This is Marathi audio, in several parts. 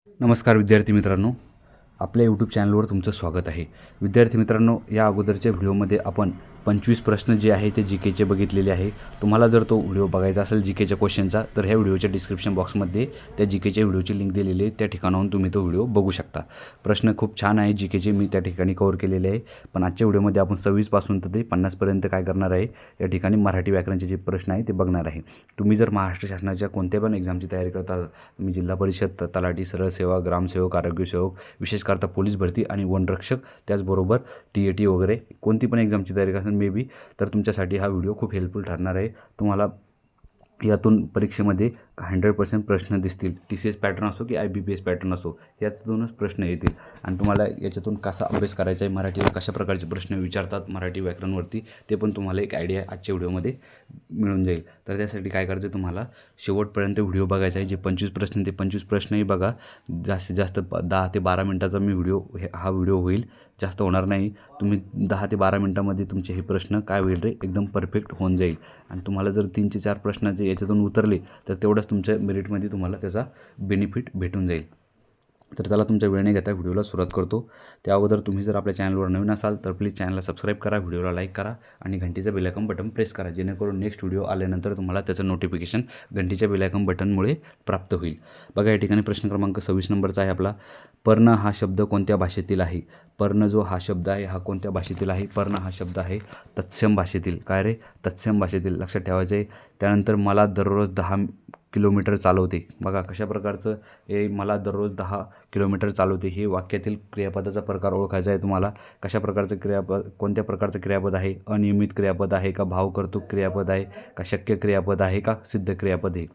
नमस्कार विद्यार्थी मित्रांनो, आपल्या यूट्यूब चॅनलवर तुमचं स्वागत आहे. विद्यार्थी मित्रांनो, या अगोदरच्या व्हिडिओमध्ये आपण 25 प्रश्न जे आहे ते जीकेचे बघितलेले आहे. तुम्हाला जर तो व्हिडिओ बघायचा असेल जीकेच्या क्वेश्चनचा, तर ह्या व्हिडिओच्या डिस्क्रिप्शन बॉक्समध्ये त्या जीकेच्या व्हिडिओची लिंक दिलेली आहे. त्या ठिकाणाहून तुम्ही तो व्हिडिओ बघू शकता. प्रश्न खूप छान आहे जीकेचे, मी त्या ठिकाणी कव्हर केलेले आहे. पण आजच्या व्हिडिओमध्ये आपण 26 पासून तर ते 50 पर्यंत काय करणार आहे, या ठिकाणी मराठी व्याकरणचे जे प्रश्न आहे ते बघणार आहे. तुम्ही जर महाराष्ट्र शासनाच्या कोणत्या पण एक्झामची तयारी करता, तुम्ही जिल्हा परिषद, तलाठी, सरळ सेवा, ग्रामसेवक, आरोग्यसेवक, विशेषकरता पोलीस भरती आणि वनरक्षक, त्याचबरोबर TAT वगैरे कोणती पण एक्झामची तयारी करता मे बी, तर तुमच्यासाठी हा व्हिडिओ खूप हेल्पफुल ठरणार आहे. तुम्हाला यातून परीक्षेमध्ये 100% प्रश्न दिसतील. TCS पॅटर्न असो की IBPS पॅटर्न असो, यातूनच प्रश्न येतील आणि तुम्हाला याच्यातून कसा अभ्यास करायचा आहे, मराठीला कशा प्रकारचे प्रश्न विचारतात मराठी व्याकरणवरती, ते पण तुम्हाला एक आयडिया आजच्या व्हिडिओमध्ये मिळून जाईल. तर त्यासाठी काय करायचं आहे, तुम्हाला शेवटपर्यंत व्हिडिओ बघायचा आहे. जे 25 प्रश्न ते 25 प्रश्नही बघा. जास्तीत जास्त 10 ते 12 मिनटाचा हा व्हिडिओ होईल, जास्त होणार नाही. तुम्ही 10 ते 12 मिनटामध्ये तुमचे हे प्रश्न काय होईल रे, एकदम परफेक्ट होऊन जाईल. आणि तुम्हाला जर 3 ते 4 प्रश्नाचे याच्यातून उतरले, तर तेवढंच तुमच्या मेरिटमध्ये तुम्हाला त्याचा बेनिफिट भेटून जाईल. तर त्याला तुमचा वेळ न घेता व्हिडिओला सुरुवात करतो. त्या अगोदर तुम्ही जर आपल्या चॅनलवर नवीन असाल तर प्लीज चॅनलला सबस्क्राईब करा, व्हिडिओला लाईक करा आणि घंटीचं बेल आयकॉन बटन प्रेस करा, जेणेकरून नेक्स्ट व्हिडिओ आल्यानंतर तुम्हाला त्याचं नोटिफिकेशन घंटीच्या बेल आयकॉन बटनमुळे प्राप्त होईल. बघा, या ठिकाणी प्रश्न क्रमांक 26 नंबरचा आहे आपला. पर्ण हा शब्द कोणत्या भाषेतील आहे? पर्ण जो हा शब्द आहे हा कोणत्या भाषेतील आहे? पर्ण हा शब्द आहे तत्सम भाषेतील. काय रे, तत्सम भाषेतील, लक्षात ठेवायचं आहे. त्यानंतर मला दररोज 10 किलोमीटर चालवते. बघा कशा प्रकारचं हे, मला दररोज 10 किलोमीटर चालवते, हे वाक्यातील क्रियापदाचा प्रकार ओळखायचा आहे तुम्हाला. कशा प्रकारचं क्रियापद, कोणत्या प्रकारचं क्रियापद आहे? अनियमित क्रियापद आहे का? भावकर्तृक क्रियापद आहे का? शक्य क्रियापद आहे का? सिद्ध क्रियापद आहे?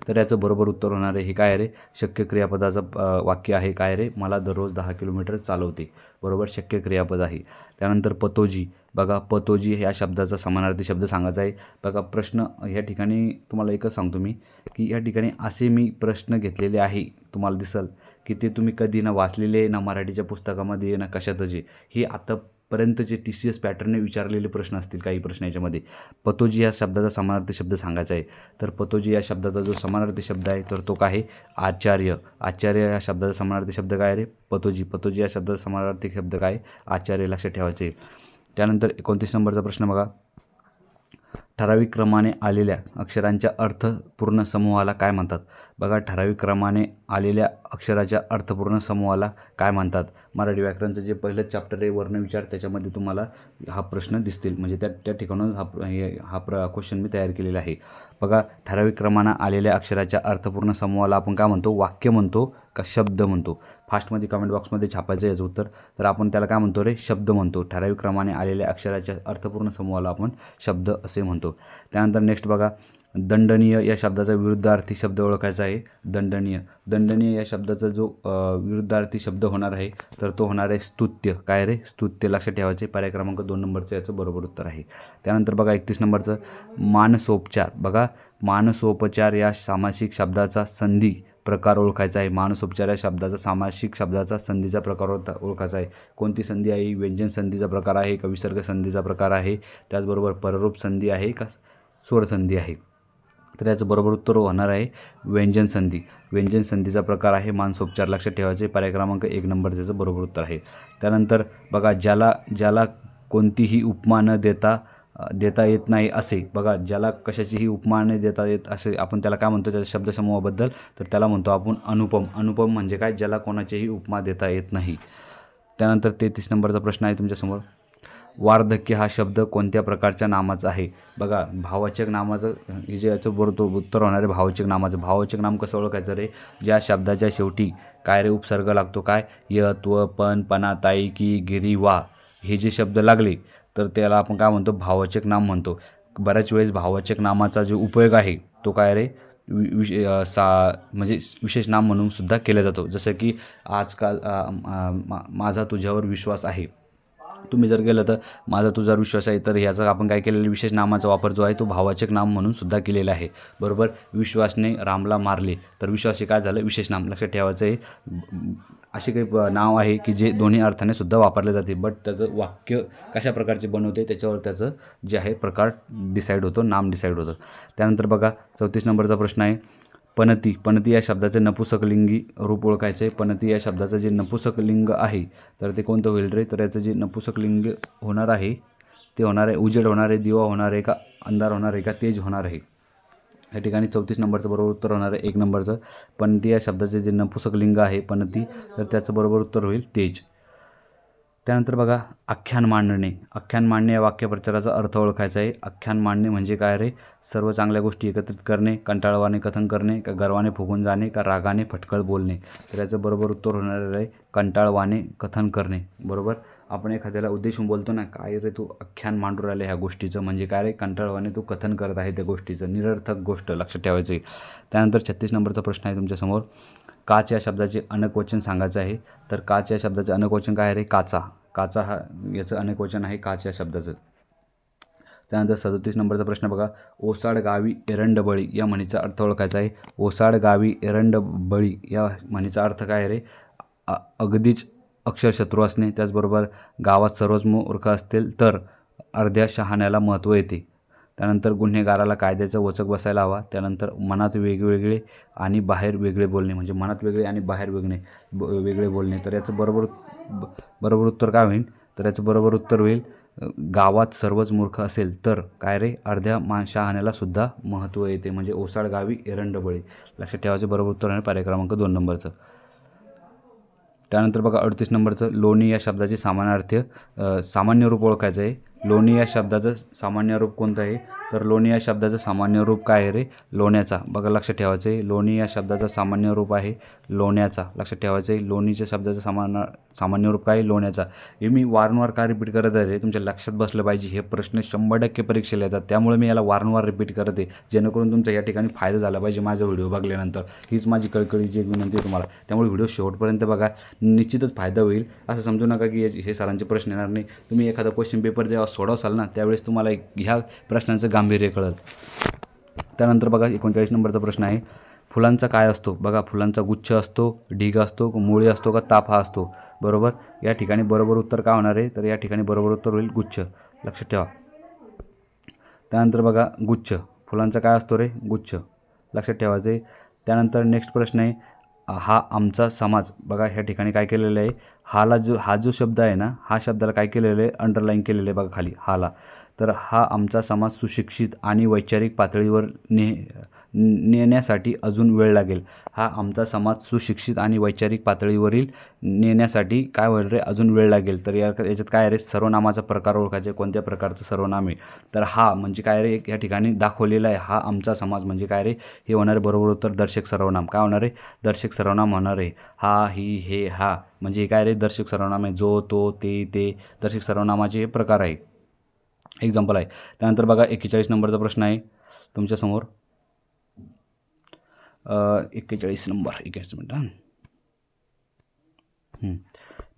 तर याचं बरोबर उत्तर होणार आहे हे काय रे, शक्य क्रियापदाचं वाक्य आहे. काय रे, मला दररोज 10 किलोमीटर चालवते. बरोबर, शक्य क्रियापद आहे. त्यानंतर पतोजी. बघा, पतोजी या शब्दाचा समानार्थी शब्द सांगायचा आहे. बघा, प्रश्न या ठिकाणी तुम्हाला एकच सांगतो मी, की या ठिकाणी असे मी प्रश्न घेतलेले आहे, तुम्हाला दिसल की ते तुम्ही कधी ना वाचलेले, ना मराठीच्या पुस्तकामध्ये, ना कशातच. हे आतापर्यंतचे TCS पॅटर्नने विचारलेले प्रश्न असतील काही प्रश्न याच्यामध्ये. पतोजी या शब्दाचा समानार्थी शब्द सांगायचा आहे. तर पतोजी या शब्दाचा जो समानार्थी शब्द आहे तर तो काय आहे? आचार्य. आचार्य या शब्दाचा समानार्थी शब्द काय रे? पतोजी. पतोजी या शब्दाचा समानार्थी शब्द काय? आचार्य. लक्षात ठेवायचे. त्यानंतर 29 नंबरचा प्रश्न बघा. ठराविक क्रमाने आलेल्या अक्षरांच्या अर्थपूर्ण समूहाला काय म्हणतात? बघा, ठराविक क्रमाने आलेल्या अक्षराच्या अर्थपूर्ण समूहाला काय म्हणतात? मराठी व्याकरणचं जे पहिलं चॅप्टर आहे वर्णविचार, त्याच्यामध्ये तुम्हाला हा प्रश्न दिसतील. म्हणजे त्या ठिकाणून हा क्वेश्चन मी तयार केलेला आहे. बघा, ठराविक क्रमाने आलेल्या अक्षराच्या अर्थपूर्ण समूहाला आपण काय म्हणतो? वाक्य म्हणतो का शब्द म्हणतो? फास्टमध्ये कमेंट बॉक्समध्ये छापायचं याचं उत्तर. तर आपण त्याला काय म्हणतो रे? शब्द म्हणतो. ठराविक क्रमाने आलेल्या अक्षराच्या अर्थपूर्ण समूहाला आपण शब्द असे म्हणतो. त्यानंतर नेक्स्ट बघा, दंडनीय या शब्दाचा विरुद्धार्थी शब्द ओळखायचा आहे. दंडनीय. दंडनीय या शब्दाचा जो विरुद्धार्थी शब्द होणार आहे तर तो होणार आहे स्तुत्य. काय रे? स्तुत्य. लक्षात ठेवायचे. पर्याय क्रमांक 2 नंबरचं याचं बरोबर उत्तर आहे. त्यानंतर बघा 31 नंबरचं मानसोपचार. बघा, मानसोपचार या सामासिक शब्दाचा संधी प्रकार ओळखायचा आहे. मानसोपचार या शब्दाचा सामासिक शब्दाचा संधीचा प्रकार ओळखायचा आहे. कोणती संधी आहे? व्यंजन संधीचा प्रकार आहे का? विसर्ग संधीचा प्रकार आहे? त्याचबरोबर पररूप संधी आहे का? स्वर संधी आहे? तर याचं बरोबर उत्तर होणार आहे व्यंजन संधी. व्यंजन संधीचा प्रकार आहे मानसोपचार. लक्षात ठेवायचे. पर्याय क्रमांक 1 नंबर त्याचं बरोबर उत्तर आहे. त्यानंतर बघा, ज्याला कोणतीही उपमा न देता येत नाही असे. बघा, ज्याला कशाचीही उपमा न देता येत असे आपण त्याला काय म्हणतो? त्याच्या शब्दसमूहाबद्दल तर त्याला म्हणतो आपण अनुपम. अनुपम म्हणजे काय? ज्याला कोणाचीही उपमा देता येत नाही. त्यानंतर 33 नंबरचा प्रश्न आहे तुमच्यासमोर. वार्धक्य हा शब्द कोणत्या प्रकारच्या नामाचा आहे? बघा, भाववाचक नामाचं हे जे याचं बरोबर उत्तर होणार आहे भाववाचक नामाचं. भाववाचक नाम कसं ओळखायचं रे? ज्या शब्दाच्या शेवटी काय रे उपसर्ग लागतो. काय? य, त्व, पण, पणा, ताई, की, गिरी, वा हे जे शब्द लागले तर त्याला आपण काय म्हणतो? भाववाचक नाम म्हणतो. बऱ्याच वेळेस भाववाचक नामाचा जो उपयोग आहे तो काय रे? म्हणजे विशेष नाम म्हणून सुद्धा केला जातो. जसं की आजकाल माझा तुझ्यावर विश्वास आहे. तुम्ही जर गेलं तर माझा तुझ्यावर विश्वास आहे, तर ह्याचा आपण काय केलेलं? विशेष नामाचा वापर जो आहे तो भाववाचक नाम म्हणून सुद्धा केलेला आहे. बरोबर. विश्वासने रामला मारले, तर विश्वास हे काय झालं? विशेष नाम. लक्षात ठेवायचं आहे. असे काही नाव आहे की जे दोन्ही अर्थाने सुद्धा वापरले जाते, बट त्याचं वाक्य कशा प्रकारचे बनवते त्याच्यावर त्याचं जे आहे प्रकार डिसाईड होतो, नाम डिसाईड होतं. त्यानंतर बघा 34 नंबरचा प्रश्न आहे. पनती, पनती या शब्दाचे नपुसकलिंगी रूप ओळखायचं आहे. पनती या शब्दाचं जे नपुसकलिंग आहे तर ते कोणतं होईल रे? तर याचं जे नपुसकलिंग होणार आहे ते होणार आहे उजेड होणार आहे, दिवा होणार आहे का, अंधार होणार आहे का, तेज होणार आहे. या ठिकाणी 34 नंबरचं बरोबर उत्तर होणार आहे 1 नंबरचं. पनती या शब्दाचे जे नपुसकलिंग आहे पनती, तर त्याचं बरोबर उत्तर होईल तेज. त्यानंतर बघा आख्यान मांडणे. आख्यान मांडणे या वाक्यप्रचाराचा अर्थ ओळखायचा आहे. आख्यान मांडणे म्हणजे काय रे? सर्व चांगल्या गोष्टी एकत्रित करणे, कंटाळवाणे कथन करणे, का गर्वाने फुगून जाणे, का रागाने फटकळ बोलणे. तर याचं बरोबर उत्तर होणार आहे कंटाळवाणे कथन करणे. बरोबर. आपण एखाद्याला उद्देशून बोलतो ना, काय रे तू आख्यान मांडू राहिले ह्या गोष्टीचं, म्हणजे काय रे? कंटाळवाने तू कथन करत आहे त्या गोष्टीचं, निरर्थक गोष्ट, लक्षात ठेवायचं आहे. त्यानंतर 36 नंबरचा प्रश्न आहे तुमच्यासमोर. काच या शब्दाचे अनेकवचन सांगायचं आहे. तर काच या शब्दाचे अनेकवचन काय आहे रे? काचा. काचा हा याचं अनेकवचन आहे काच या शब्दाचं. त्यानंतर 37 नंबरचा प्रश्न बघा. ओसाड गावी एरंडबळी या म्हणीचा अर्थ ओळखायचा आहे. ओसाड गावी एरंडबळी या म्हणीचा अर्थ काय रे? अगदीच अक्षरशत्रू असणे. त्याचबरोबर गावात सर्वच मूर्ख असतील तर अर्ध्या शहाण्याला महत्त्व येते. त्यानंतर गुन्हेगाराला कायद्याचा वचक बसायला हवा. त्यानंतर मनात वेगवेगळे आणि बाहेर वेगळे बोलणे, म्हणजे मनात वेगळे आणि बाहेर वेगळे बोलणे. तर याचं बरोबर उत्तर काय होईल? तर याचं बरोबर उत्तर होईल गावात सर्वच मूर्ख असेल तर काय रे? अर्ध्या शहाण्याला सुद्धा महत्त्व येते, म्हणजे ओसाड गावी एरंडबळी. लक्षात ठेवायचं बरोबर उत्तर आहे पर्याय क्रमांक 2 नंबरचं. त्यानंतर बघा 38 नंबरचं. लोणी या शब्दाचे सामान्य रूप ओळखायचं आहे. लोणी या शब्दाचं सामान्य रूप कोणतं आहे? तर लोणी या शब्दाचं सामान्य रूप काय आहे रे? लोण्याचा. बघा लक्षात ठेवायचं आहे. लोणी या शब्दाचं सामान्य रूप आहे लोण्याचा. लक्षात ठेवायचं आहे. लोणीच्या शब्दाचं सामान्य रूप काय आहे? लोण्याचा. हे मी वारंवार का रिपीट करत आहे रे? तुमच्या लक्षात बसलं पाहिजे. हे प्रश्न 100% परीक्षेला येतात, त्यामुळे मी याला वारंवार रिपीट करत आहे, जेणेकरून तुमचा या ठिकाणी फायदा झाला पाहिजे माझा व्हिडिओ बघल्यानंतर. हीच माझी कळकळीची एक विनंती आहे तुम्हाला. त्यामुळे व्हिडिओ शेवटपर्यंत बघा, निश्चितच फायदा होईल. असं समजू नका की हे सरांचे प्रश्न येणार नाही. तुम्ही एखादा क्वेश्चन पेपर जेव्हा सोडवसाल ना, त्यावेळेस तुम्हाला ह्या प्रश्नांचं गांभीर्य कळेल. त्यानंतर बघा 39 नंबरचा प्रश्न आहे. फुलांचा काय असतो? बघा फुलांचा गुच्छ असतो, ढीग असतो, मुळी असतो का ताफ हा असतो? बरोबर. या ठिकाणी बरोबर उत्तर काय होणार आहे? तर या ठिकाणी बरोबर उत्तर होईल गुच्छ. लक्षात ठेवा. त्यानंतर बघा गुच्छ. फुलांचा काय असतो रे? गुच्छ. लक्षात ठेवायचं आहे. त्यानंतर नेक्स्ट प्रश्न आहे. हा आमचा समाज. बघा ह्या ठिकाणी काय केलेलं आहे? हा जो शब्द आहे ना, हा शब्दाला काय केलेलं आहे? अंडरलाईन केलेलं आहे बघा खाली हाला. तर हा आमचा समाज सुशिक्षित आणि वैचारिक पातळीवर नेण्यासाठी अजून वेळ लागेल. हा आमचा समाज सुशिक्षित आणि वैचारिक पातळीवरील नेण्यासाठी काय होईल रे? अजून वेळ लागेल. तर याच्यात काय रे? सर्वनामाचा प्रकार ओळखायचा. कोणत्या प्रकारचं सर्वनाम आहे? तर हा म्हणजे काय रे? या ठिकाणी दाखवलेला आहे हा आमचा समाज म्हणजे काय रे? हे होणार आहे बरोबर उत्तर दर्शक सर्वनाम. काय होणार आहे? दर्शक सर्वनाम होणार आहे. हा, ही, हे, हा म्हणजे काय रे? दर्शक सर्वनाम आहे. जो, तो, ते दर्शक सर्वनामाचे हे प्रकार आहे. एक्झाम्पल आहे. त्यानंतर बघा 41 नंबरचा प्रश्न आहे तुमच्यासमोर. 41 नंबर 41 मिनटं.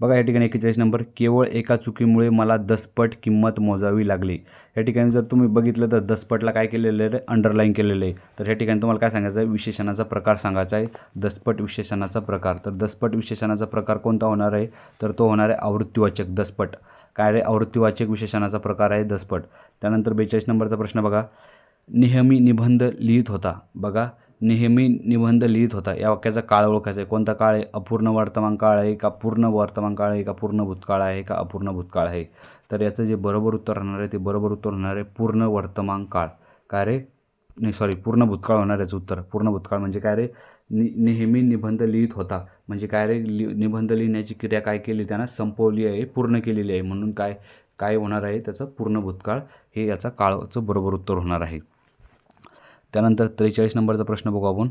बघा या ठिकाणी 41 नंबर. केवळ एका चुकीमुळे मला 10 पट किंमत मोजावी लागली. या ठिकाणी जर तुम्ही बघितलं तर 10 पटला काय केलेलं आहे? अंडरलाईन केलेलं आहे. तर या ठिकाणी तुम्हाला काय सांगायचं आहे? विशेषणाचा प्रकार सांगायचा आहे. 10 पट विशेषणाचा प्रकार. तर 10 पट विशेषणाचा प्रकार कोणता होणार आहे? तर तो होणार आहे आवृत्तीवाचक 10 पट. काय रे? आवृत्तीवाचक विशेषणाचा प्रकार आहे 10 पट. त्यानंतर 42 नंबरचा प्रश्न बघा. नेहमी निबंध लिहित होता. बघा नेहमी निबंध लिहित होता या वाक्याचा काळ ओळखायचा आहे. कोणता काळ आहे? अपूर्ण वर्तमान काळ आहे का पूर्ण वर्तमान काळ आहे का पूर्ण भूतकाळ आहे का अपूर्ण भूतकाळ आहे? तर याचं जे बरोबर उत्तर होणार आहे ते बरोबर उत्तर होणार आहे पूर्ण वर्तमान काळ. काय रे? नाही सॉरी, पूर्ण भूतकाळ होणार याचं उत्तर. पूर्ण भूतकाळ म्हणजे काय रे? नेहमी निबंध लिहित होता म्हणजे काय रे? निबंध लिहिण्याची क्रिया काय केली त्यानं? संपवली आहे, पूर्ण केलेली आहे. म्हणून काय होणार आहे? त्याचं पूर्ण भूतकाळ हे याचा काळाचं बरोबर उत्तर होणार आहे. त्यानंतर 43 नंबरचा प्रश्न बघू आपण.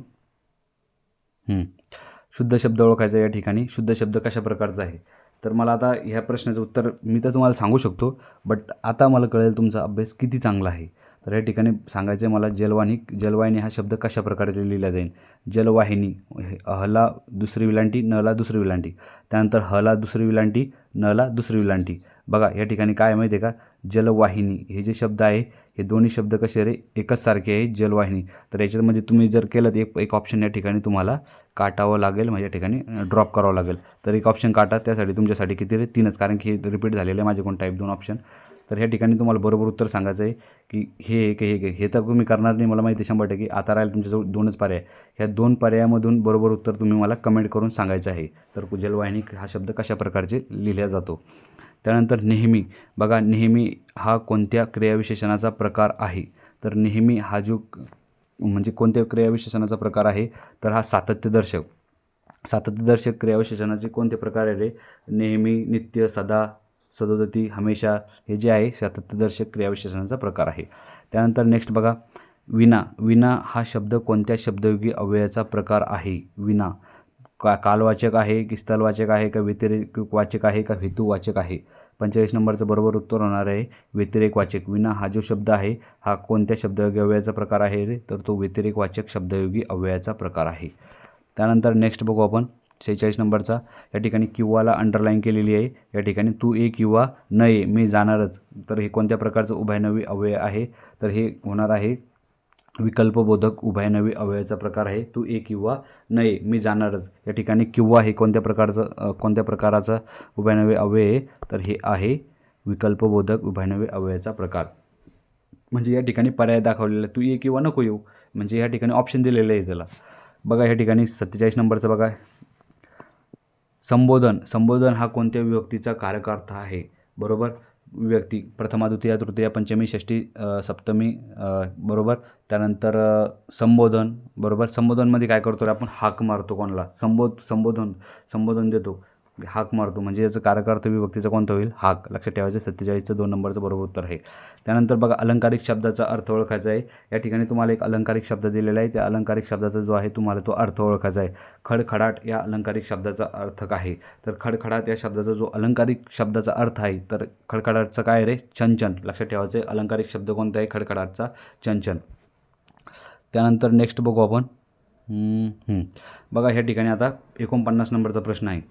शुद्ध शब्द ओळखायचा. या ठिकाणी शुद्ध शब्द कशा प्रकारचा आहे? तर मला आता ह्या प्रश्नाचं उत्तर मी तर तुम्हाला सांगू शकतो, बट आता मला कळेल तुमचा अभ्यास किती चांगला आहे. तर या ठिकाणी सांगायचं आहे मला जलवाहिनी हा शब्द कशा प्रकारे लिहिला जाईल? जलवाहिनी. हला दुसरी विलांटी, नला दुसरी विलांटी. त्यानंतर हला दुसरी विलांटी, नला दुसरी विलांटी. बघा या ठिकाणी काय माहिती आहे का? जलवाहिनी हे जे शब्द आहे हे दोन्ही शब्द कसे रे? एकच सारखे आहे, जलवाहिनी. तर याच्यामध्ये तुम्ही जर केलं तर एक ऑप्शन या ठिकाणी तुम्हाला काटावं लागेल, म्हणजे या ठिकाणी ड्रॉप करावं लागेल. तर एक ऑप्शन काटा. त्यासाठी तुमच्यासाठी किती रे? 3च, कारण की हे रिपीट झालेलं आहे माझ्याकडून टाईप 2 ऑप्शन. तर ह्या ठिकाणी तुम्हाला बरोबर उत्तर सांगायचं आहे की हे तर तुम्ही करणार नाही मला माहिती आहे 100%. आता राहील तुमच्याजवळ 2च पर्याय. ह्या 2 पर्यायामधून बरोबर उत्तर तुम्ही मला कमेंट करून सांगायचं आहे. तर कुजेल वाहिनी हा शब्द कशा प्रकारचे लिहिला जातो. त्यानंतर नेहमी. बघा, नेहमी हा कोणत्या क्रियाविशेषणाचा प्रकार आहे. तर नेहमी हा जो म्हणजे कोणत्या क्रियाविशेषणाचा प्रकार आहे, तर हा सातत्यदर्शक क्रियाविशेषणाचे कोणते प्रकार आहे रे. नेहमी, नित्य, सदा, सदोदित, हमेशा हे जे आहे सातत्यदर्शक क्रियाविशेषणाचा प्रकार आहे. त्यानंतर नेक्स्ट बघा, विना हा शब्द कोणत्या शब्दयोगी अव्ययाचा प्रकार आहे. विना कालवाचक आहे की स्थलवाचक आहे का व्यतिरेकवाचक आहे का हेतुवाचक आहे. 45 नंबरचं बरोबर उत्तर होणार आहे व्यतिरेकवाचक. विना हा जो शब्द आहे हा कोणत्या शब्दयोगी अव्ययाचा प्रकार आहे रे, तर तो व्यतिरेकवाचक शब्दयोगी अव्ययाचा प्रकार आहे. त्यानंतर नेक्स्ट बघू आपण 46 नंबरचा. या ठिकाणी किंवाला अंडरलाईन केलेली आहे. या ठिकाणी तू ये किंवा न ये मी जाणारच. तर हे कोणत्या प्रकारचं उभयनवी अव्यय आहे, तर हे होणार आहे विकल्पबोधक उभयनवी अव्ययाचा प्रकार आहे. तू ये किंवा न ये मी जाणारच. या ठिकाणी किंवा हे कोणत्या प्रकाराचा उभयनवी अव्यय आहे, तर हे आहे विकल्पबोधक उभयनवी अव्ययाचा प्रकार. म्हणजे या ठिकाणी पर्याय दाखवलेला आहे, तू ये किंवा नको येऊ, म्हणजे या ठिकाणी ऑप्शन दिलेलं आहे त्याला. बघा या ठिकाणी 47 नंबरचं बघा, संबोधन हा कोणत्या विभक्तीचा कारकार्थ आहे. बरोबर, विभक्ती प्रथमा, द्वितीया, तृतीया, पंचमी, षष्ठी, सप्तमी. बरोबर. त्यानंतर संबोधन. बरोबर, संबोधनमध्ये काय करतो रे आपण, हाक मारतो कोणाला, संबोधन देतो, हाक मारतो, म्हणजे याचं कारकार्थ विभक्तीचा कोणता होईल, हाक. लक्षात ठेवायचं. 47चं 2 नंबरचं बरोबर उत्तर आहे. त्यानंतर बघा, अलंकारिक शब्दाचा अर्थ ओळखायचा आहे. या ठिकाणी तुम्हाला एक अलंकारिक शब्द दिलेला आहे. त्या अलंकारिक शब्दाचा जो आहे तुम्हाला तो अर्थ ओळखायचा आहे. खडखडाट या अलंकारिक शब्दाचा अर्थ काय आहे, तर खडखडाट या शब्दाचा जो अलंकारिक शब्दाचा अर्थ आहे, तर खडखडाटचा काय रे, चंचन. लक्षात ठेवायचं आहे. अलंकारिक शब्द कोणता आहे, खडखडाटचा चंचन. त्यानंतर नेक्स्ट बघू आपण. बघा ह्या ठिकाणी आता 49 नंबरचा प्रश्न आहे.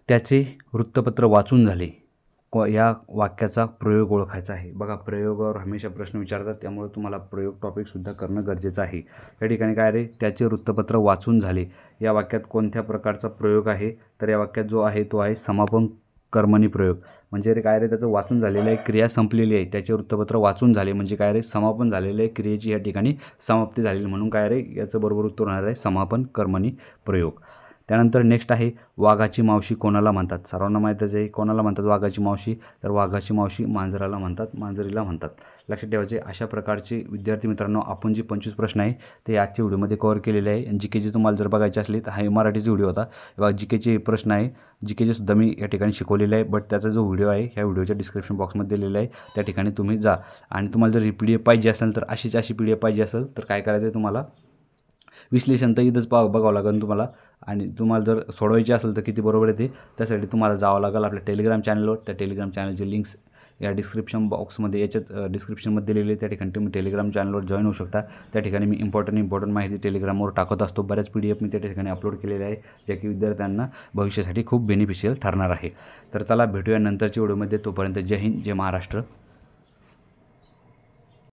त्याचे वृत्तपत्र वाचून झाले या वाक्याचा प्रयोग ओळखायचा आहे. बघा, प्रयोगावर हमेशा प्रश्न विचारतात, त्यामुळे तुम्हाला प्रयोग टॉपिकसुद्धा करणं गरजेचं आहे. या ठिकाणी काय रे, त्याचे वृत्तपत्र वाचून झाले या वाक्यात कोणत्या प्रकारचा प्रयोग आहे, तर या वाक्यात जो आहे तो आहे समापन कर्मणी प्रयोग. म्हणजे रे काय रे, त्याचं वाचून झालेलं आहे, क्रिया संपलेली आहे. त्याचे वृत्तपत्र वाचून झाले म्हणजे काय रे, समापन झालेलं आहे, क्रियेची या ठिकाणी समाप्ती झालेली, म्हणून काय रे याचं बरोबर उत्तर होणार आहे समापन कर्मणी प्रयोग. त्यानंतर नेक्स्ट आहे, वाघाची मावशी कोणाला म्हणतात. सर्वांना माहीतच आहे कोणाला म्हणतात वाघाची मावशी, तर वाघाची मावशी मांजराला म्हणतात, मांजरीला म्हणतात. लक्षात ठेवायचे. अशा प्रकारचे विद्यार्थी मित्रांनो आपण जे 25 प्रश्न आहे ते आजच्या व्हिडिओमध्ये कव्हर केलेले आहे. आणि जीकेचे तुम्हाला जर बघायचे असले तर हा मराठीचा व्हिडिओ होता. बघा, जीकेचे प्रश्न आहे, जीकेचे सुद्धा मी या ठिकाणी शिकवलेले आहे, बट त्याचा जो व्हिडिओ आहे ह्या व्हिडिओच्या डिस्क्रिप्शन बॉक्समध्ये दिलेला आहे, त्या ठिकाणी तुम्ही जा. आणि तुम्हाला जर ही PDF पाहिजे असेल, तर अशी PDF पाहिजे असेल तर काय करायचं आहे, तुम्हाला विश्लेषण तर इथंच बघावं लागेल तुम्हाला. आणि तुम्हाला जर सोडवायची असेल तर किती बरोबर येते, त्यासाठी तुम्हाला जावं लागेल आपल्या टेलिग्राम चॅनलवर. त्या टेलिग्राम चॅनलचे लिंक्स या डिस्क्रिप्शन बॉक्समध्ये याच्यात डिस्क्रिप्शनमध्ये दिलेली आहे. त्या ठिकाणी तुम्ही टेलिग्राम चॅनलवर जॉईन होऊ शकता. त्या ठिकाणी मी इम्पॉर्टंट माहिती टेलिग्रामवर टाकत असतो. बऱ्याच PDF मी त्या ठिकाणी अपलोड केलेल्या आहे, ज्या की विद्यार्थ्यांना भविष्यासाठी खूप बेनिफिशियल ठरणार आहे. तर चला भेटूया नंतरच्या व्हिडिओमध्ये. तोपर्यंत जय हिंद, जय महाराष्ट्र.